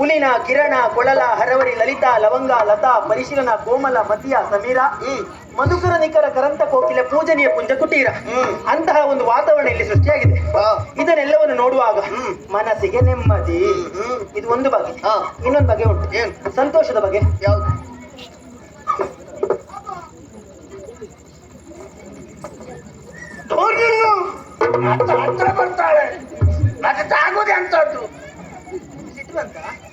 ಪುಲಿನ ಕಿರಣ ಕೊಳಲ ಹರವರಿ ಲಲಿತಾ ಲವಂಗ ಲತಾ ಪರಿಶೀಲನ ಕೋಮಲ ಮತಿಯ ಸಮೀರ ಮಧುಕರ ನಿಖರ ಕರಂತ ಕೋಕಿಲೆ ಪೂಜನೀಯ ಪುಂಜ ಕುಟೀರ ಅಂತಹ ಒಂದು ವಾತಾವರಣ ಇಲ್ಲಿ ಸೃಷ್ಟಿಯಾಗಿದೆ. ಇದನ್ನೆಲ್ಲವನ್ನು ನೋಡುವಾಗ ಮನಸ್ಸಿಗೆ ನೆಮ್ಮದಿ. ಇದು ಒಂದು ಬಗೆ. ಇನ್ನೊಂದು ಬಗೆ ಉಂಟು, ಸಂತೋಷದ ಬಗೆ. ಯಾವುದು? ಹತ್ರ ಬರ್ತಾಳೆ, ಮತ್ತೆ ತಾಗೋದೆ ಅಂತದ್ದು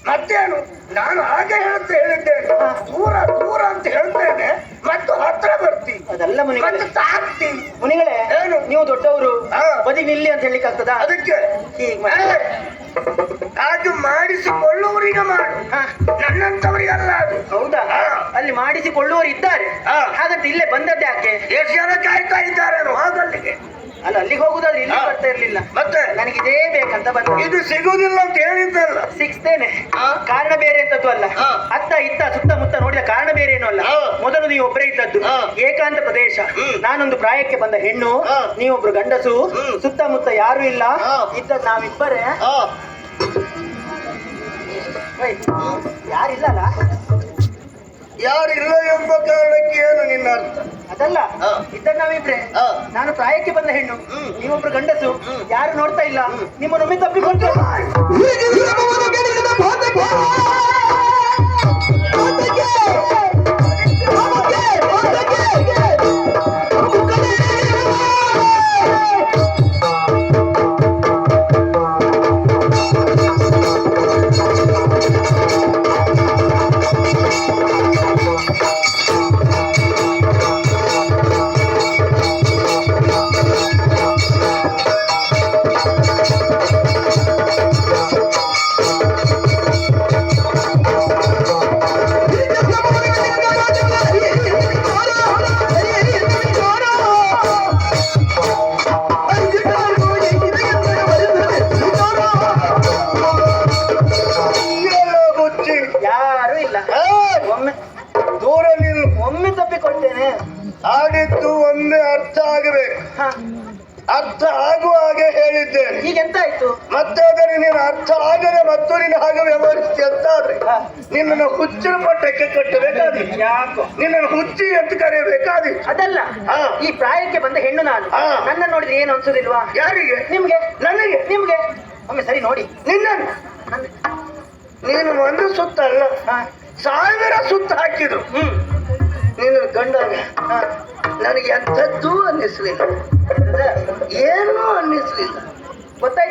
ಮತ್ತೇನು? ನಾನು ಹಾಗೆ ಹೇಳಿದ್ದೇನೆ, ದೂರ ದೂರ ಅಂತ ಹೇಳ್ತೇನೆ, ಮತ್ತು ಹತ್ರ ಬರ್ತಿ ಅದೆಲ್ಲ ಮುನಿಗಳೇ. ತಾಕ್ತಿ ಮುನಿಗಳೇ, ಏನು ನೀವು ದೊಡ್ಡವರು, ಬದಿ ನಿಲ್ಲಿ ಅಂತ ಹೇಳಿಕ್ ಆಗ್ತದ? ಅದಕ್ಕೆ ಅದು ಮಾಡಿಸಿಕೊಳ್ಳುವವರಿಗೆ ಮಾಡು, ನನ್ನಂತವರಿಗಲ್ಲ ಅದು. ಹೌದಾ? ಅಲ್ಲಿ ಮಾಡಿಸಿಕೊಳ್ಳುವವರು ಇದ್ದಾರೆ, ಹಾಗಂತ ಇಲ್ಲೇ ಬಂದದ್ದೇ ಯಾಕೆ? ಎಷ್ಟು ಜನ ಕಾಯ್ತಾ ಇದ್ದಾರೆ ಹಾಗಲ್ಲಿಗೆ. ಅಲ್ಲ, ಅಲ್ಲಿಗೆ ಹೋಗುದಾದ್ರೆ ಇಲ್ಲಿ ಬರ್ತಾ ಇರ್ಲಿಲ್ಲ. ಮತ್ತೆ ನನಗಿದೇ ಬೇಕಂತ ಬಂದ. ಇದು ಸಿಗುದಿಲ್ಲ ಅಂತ ಹೇಳಿದ್ದಲ್ಲ. ಸಿಕ್ಸ್ತೇನೆ, ಕಾರಣ ಬೇರೆ ಅಂತದ್ದು ಅಲ್ಲ. ಅತ್ತ ಇತ್ತ ಸುತ್ತಮುತ್ತ ನೋಡಿದ ಕಾರಣ ಬೇರೆ ಏನೂ ಅಲ್ಲ. ಮೊದಲು ನೀವು ಒಬ್ಬರೇ ಇದ್ದದ್ದು, ಏಕಾಂತ ಪ್ರದೇಶ. ನಾನೊಂದು ಪ್ರಾಯಕ್ಕೆ ಬಂದ ಹೆಣ್ಣು, ನೀವೊಬ್ರು ಗಂಡಸು, ಸುತ್ತಮುತ್ತ ಯಾರು ಇಲ್ಲ, ಇದ್ದ ನಾವಿಬ್ಬರೇ. ಯಾರಿಲ್ಲಲ್ಲ? ಯಾರಿಲ್ಲ ಎಂಬ ಕಾರಣಕ್ಕೆ ಏನು ನಿನ್ನ ಅರ್ಥ? ಅದಲ್ಲ, ಇದ್ದ ನಾವಿಬ್ರೆ. ನಾನು ಪ್ರಾಯಕ್ಕೆ ಬಂದ ಹೆಣ್ಣು, ನೀವೊಬ್ರು ಗಂಡಸು, ಯಾರು ನೋಡ್ತಾ ಇಲ್ಲ. ನಿಮ್ಮನ್ನೊಮ್ಮೆ ತಪ್ಪಿಕೊಂಡು ಆಡಿದ್ದು ಒಮ್ಮೆ ಅರ್ಥ ಆಗಬೇಕು. ಅರ್ಥ ಆಗುವ ಹಾಗೆ ಹೇಳಿದ್ದೇನೆ. ಈಗೆಂತ ಆಯ್ತು? ಮತ್ತೆ ಅದನ್ನು ನೀನು ಅರ್ಥ ಆಗದೆ ಮತ್ತು ನೀನು ಹಾಗೆ ವ್ಯವಹರಿಸಿ ಅಂತ ಆದ್ರೆ ನಿನ್ನನ್ನು ಹುಚ್ಚಿನ ಪಟ್ಟಕ್ಕೆ ಕಟ್ಟಬೇಕಾದಿತ್ತು. ಯಾಕೋ ನಿನ್ನನ್ನು ಹುಚ್ಚಿ ಅಂತ ಕರೆಯಬೇಕಾದಿತ್ತು. ಅದಲ್ಲ, ಈ ಪ್ರಾಯಕ್ಕೆ ಬಂದ ಹೆಣ್ಣು ನಾನು. ನನ್ನ ನೋಡಿದ್ರೆ ಏನು ಅನ್ಸುದಿಲ್ವಾ? ಯಾರಿಗೆ? ನಿಮ್ಗೆ. ನನಗೆ? ನಿಮ್ಗೆ ಒಮ್ಮೆ ಸರಿ ನೋಡಿ. ನಿನ್ನನ್ನು ನೀನು ಒಂದು ಸುತ್ತ ಅಲ್ಲ, 1000 ಸುತ್ತ ಹಾಕಿದ್ರು ನೀನು ಗಂಡಾಗ ನನಗೆ ಎಂಥದ್ದೂ ಅನ್ನಿಸ್ಲಿಲ್ಲ, ಏನೂ ಅನ್ನಿಸ್ಲಿಲ್ಲ. ಗೊತ್ತಾಯ್ತು.